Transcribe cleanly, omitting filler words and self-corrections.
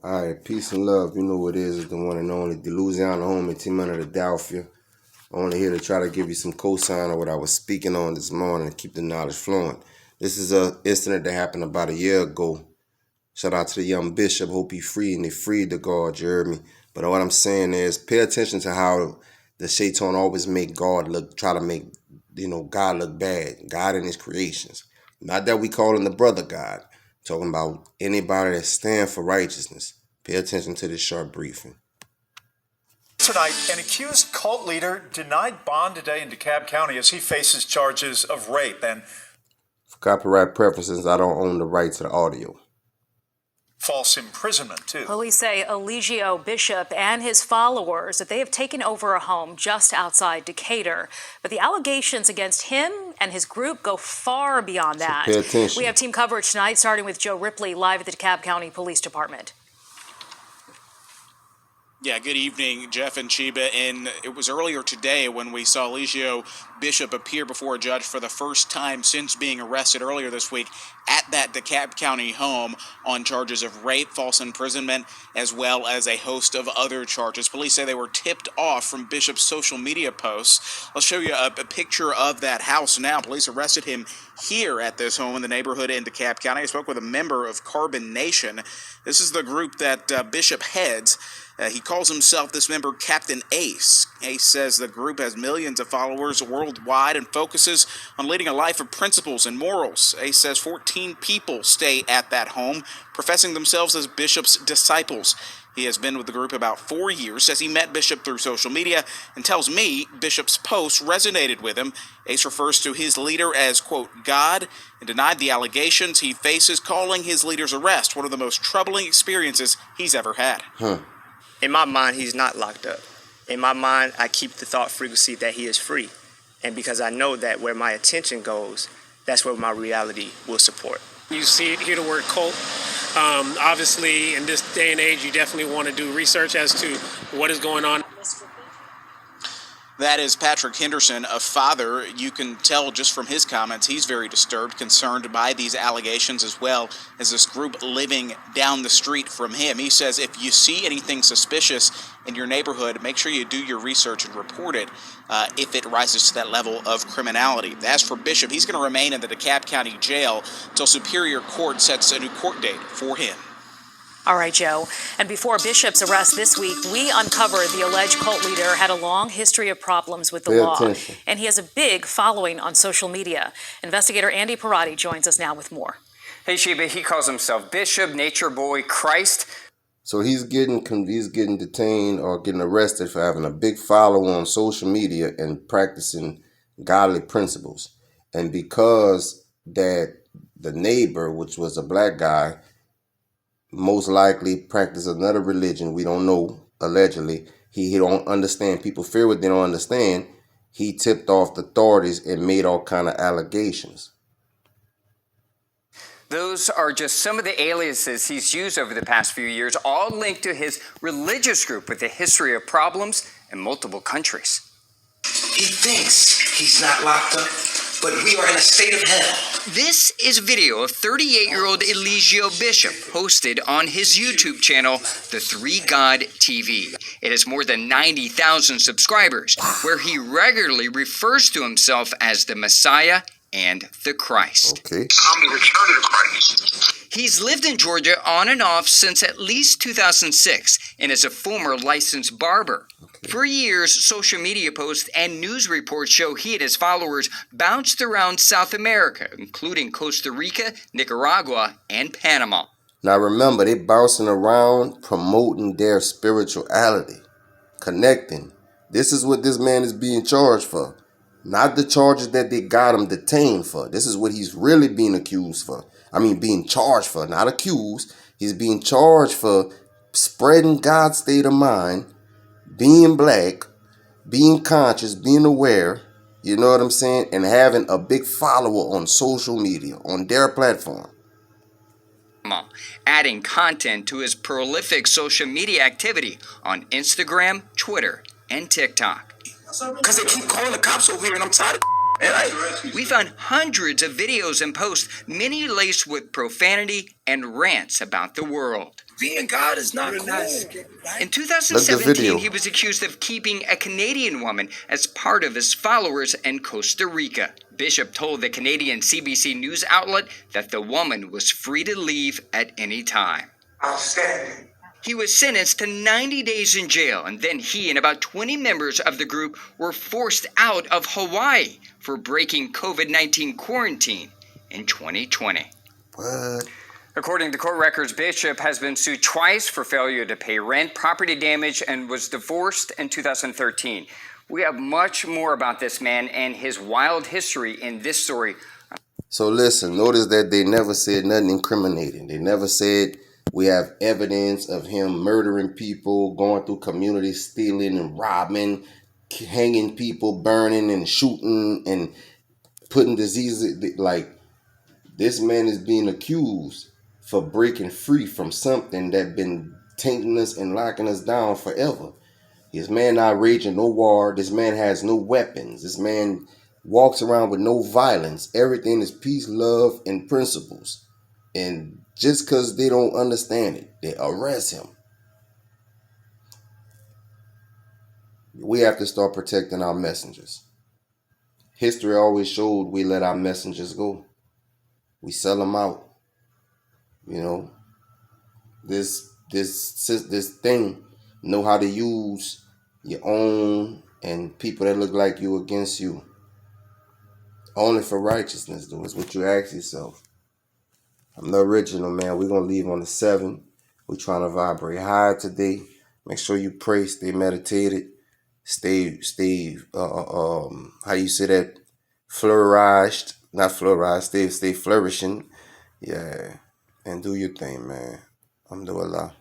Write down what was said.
All right, peace and love. You know what it is. It's the one and only, the Louisiana homie, Team Under the Dalphia. Only here to try to give you some cosign on what I was speaking on this morning and keep the knowledge flowing. This is an incident that happened about a year ago. Shout out to the young bishop. Hope he free and they freed the God, you heard me? But what I'm saying is pay attention to how the Shaitan always make God look, try to make, God look bad. God and his creations. Not that we call him the brother God. Talking about anybody that stand for righteousness. Pay attention to this short briefing. Tonight, an accused cult leader denied bond today in DeKalb County as he faces charges of rape and For copyright preferences, I don't own the right to the audio. false imprisonment, too. Police say Eligio Bishop and his followers that they have taken over a home just outside Decatur. But the allegations against him and his group go far beyond that. Pay attention. We have team coverage tonight, starting with Joe Ripley live at the DeKalb County Police Department. Yeah, good evening, Jeff and Chiba. And it was earlier today when we saw Eligio Bishop appear before a judge for the first time since being arrested earlier this week at that DeKalb County home on charges of rape, false imprisonment, as well as a host of other charges. Police say they were tipped off from Bishop's social media posts. I'll show you a picture of that house now. Police arrested him here at this home in the neighborhood in DeKalb County. I spoke with a member of Carbon Nation. This is the group that Bishop heads. He calls himself, this member, Captain Ace. Ace says the group has millions of followers worldwide and focuses on leading a life of principles and morals. Ace says 14 people stay at that home, professing themselves as Bishop's disciples. He has been with the group about 4 years, says he met Bishop through social media, and tells me Bishop's post resonated with him. Ace refers to his leader as, quote, God, and denied the allegations he faces, calling his leader's arrest one of the most troubling experiences he's ever had. In my mind, he's not locked up. In my mind, I keep the thought frequency that he is free. And because I know that where my attention goes, that's where my reality will support. You hear the word cult. Obviously, in this day and age, you definitely want to do research as to what is going on. That is Patrick Henderson, a father. You can tell just from his comments, he's very disturbed, concerned by these allegations, as well as this group living down the street from him. He says if you see anything suspicious in your neighborhood, make sure you do your research and report it if it rises to that level of criminality. As for Bishop, he's going to remain in the DeKalb County Jail until Superior Court sets a new court date for him. All right, Joe. And before Bishop's arrest this week, we uncovered the alleged cult leader had a long history of problems with the law. Attention. And he has a big following on social media. Investigator Andy Parati joins us now with more. Hey, Sheba, he calls himself Bishop, Nature Boy, Christ. So he's getting detained or getting arrested for having a big follower on social media and practicing godly principles. And because that the neighbor, which was a black guy, most likely practiced another religion, we don't know, allegedly, he don't understand. People fear what they don't understand. He tipped off the authorities and made all kind of allegations. Those are just some of the aliases he's used over the past few years, all linked to his religious group with a history of problems in multiple countries. He thinks he's not locked up, but we are in a state of hell. This is a video of 38-year-old Eligio Bishop posted on his YouTube channel, The Three God TV. It has more than 90,000 subscribers, where he regularly refers to himself as the Messiah and the Christ. Okay. I'm the return of Christ. He's lived in Georgia on and off since at least 2006 and is a former licensed barber. For years, social media posts and news reports show he and his followers bounced around South America, including Costa Rica, Nicaragua, and Panama. Now remember, they bouncing around promoting their spirituality, connecting. This is what this man is being charged for. Not the charges that they got him detained for. This is what he's really being accused for. Being charged for, not accused. He's being charged for spreading God's state of mind, being black, being conscious, being aware, you know what I'm saying, and having a big follower on social media, on their platform. Adding content to his prolific social media activity on Instagram, Twitter, and TikTok. Because they keep calling the cops over here, and I'm tired of We found hundreds of videos and posts, many laced with profanity and rants about the world. being God is not cool. In Look the 2017, video. he was accused of keeping a Canadian woman as part of his followers in Costa Rica. Bishop told the Canadian CBC News outlet that the woman was free to leave at any time. Outstanding. He was sentenced to 90 days in jail, and then he and about 20 members of the group were forced out of Hawaii for breaking COVID-19 quarantine in 2020. What? According to court records, Bishop has been sued twice for failure to pay rent, property damage, and was divorced in 2013. We have much more about this man and his wild history in this story. So listen, notice that they never said nothing incriminating. They never said we have evidence of him murdering people, going through communities, stealing and robbing, hanging people, burning and shooting and putting diseases. Like, this man is being accused for breaking free from something that been tainting us and locking us down forever. This man not raging no war. This man has no weapons. This man walks around with no violence. Everything is peace, love, and principles. And just because they don't understand it, they arrest him. We have to start protecting our messengers. History always showed we let our messengers go. We sell them out. You know, this thing know how to use your own and people that look like you against you. Only for righteousness, though, is what you ask yourself. I'm the original, man. We're going to leave on the 7th. We're trying to vibrate high today. Make sure you pray, stay meditated, stay, how you say that? Not flourished, stay flourishing. Yeah. And do your thing, man. Alhamdulillah.